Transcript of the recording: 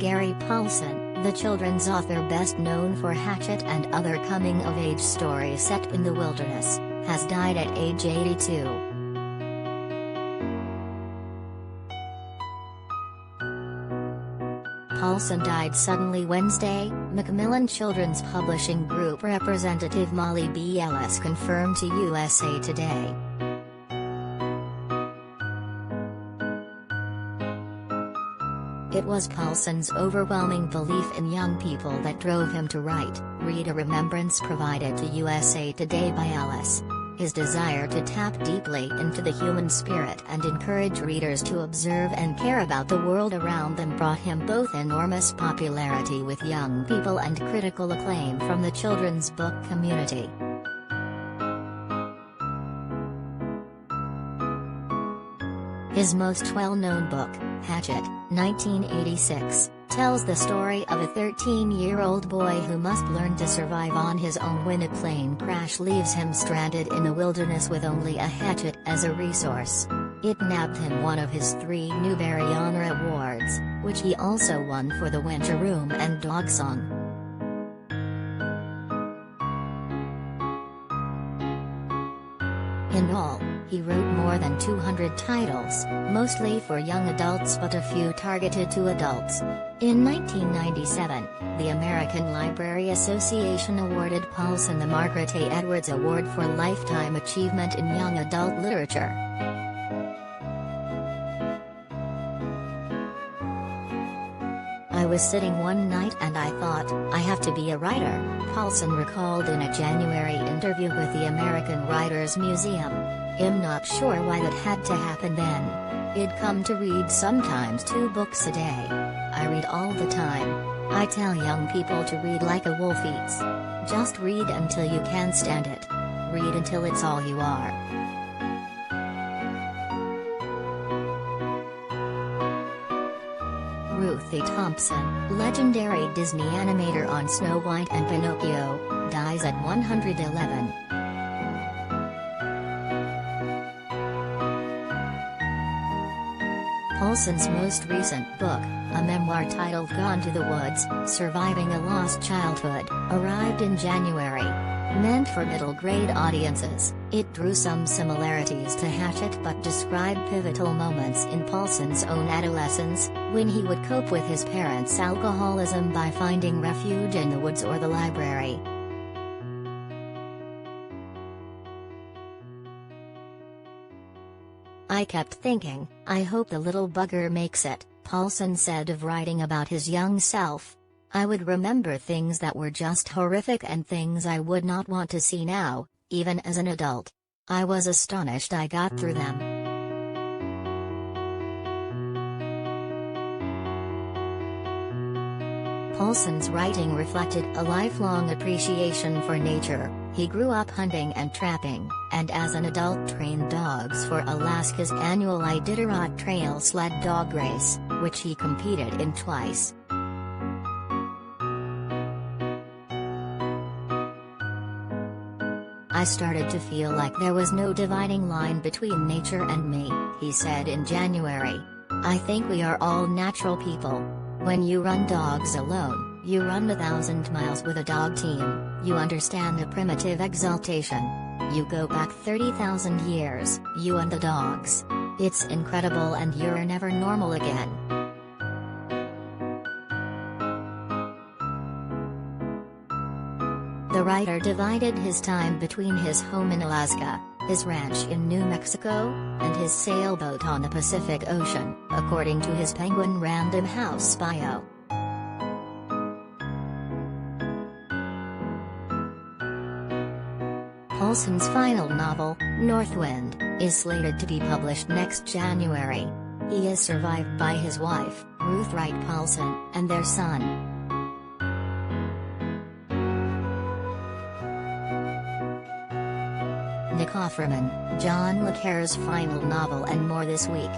Gary Paulsen, the children's author best known for Hatchet and other coming-of-age stories set in the wilderness, has died at age 82. Paulsen died suddenly Wednesday, Macmillan Children's Publishing Group representative Molly B. Ellis confirmed to USA Today. It was Paulsen's overwhelming belief in young people that drove him to write, read a remembrance provided to USA Today by Ellis. His desire to tap deeply into the human spirit and encourage readers to observe and care about the world around them brought him both enormous popularity with young people and critical acclaim from the children's book community. His most well-known book, Hatchet, 1986, tells the story of a 13-year-old boy who must learn to survive on his own when a plane crash leaves him stranded in the wilderness with only a hatchet as a resource. It nabbed him one of his 3 Newbery Honor Awards, which he also won for The Winter Room and Dog Song. In all, he wrote more than 200 titles, mostly for young adults but a few targeted to adults. In 1997, the American Library Association awarded Paulsen the Margaret A. Edwards Award for Lifetime Achievement in Young Adult Literature. "I was sitting one night and I thought, I have to be a writer," Paulsen recalled in a January interview with the American Writers Museum. "I'm not sure why that had to happen then. I'd come to read sometimes 2 books a day. I read all the time. I tell young people to read like a wolf eats. Just read until you can't stand it. Read until it's all you are." Ruthie Thompson, legendary Disney animator on Snow White and Pinocchio, dies at 111. Paulsen's most recent book, a memoir titled Gone to the Woods, Surviving a Lost Childhood, arrived in January. Meant for middle-grade audiences, it drew some similarities to Hatchet but described pivotal moments in Paulsen's own adolescence, when he would cope with his parents' alcoholism by finding refuge in the woods or the library. "I kept thinking, I hope the little bugger makes it," Paulsen said of writing about his young self. "I would remember things that were just horrific and things I would not want to see now, even as an adult. I was astonished I got through them." Paulsen's writing reflected a lifelong appreciation for nature. He grew up hunting and trapping, and as an adult trained dogs for Alaska's annual Iditarod Trail sled dog race, which he competed in twice. "I started to feel like there was no dividing line between nature and me," he said in January. "I think we are all natural people. When you run dogs alone, you run 1,000 miles with a dog team, you understand the primitive exaltation. You go back 30,000 years, you and the dogs. It's incredible and you're never normal again." The writer divided his time between his home in Alaska, his ranch in New Mexico, and his sailboat on the Pacific Ocean, according to his Penguin Random House bio. Paulsen's final novel, Northwind, is slated to be published next January. He is survived by his wife, Ruth Wright Paulsen, and their son. Nick Offerman, John le Carre's final novel and more this week.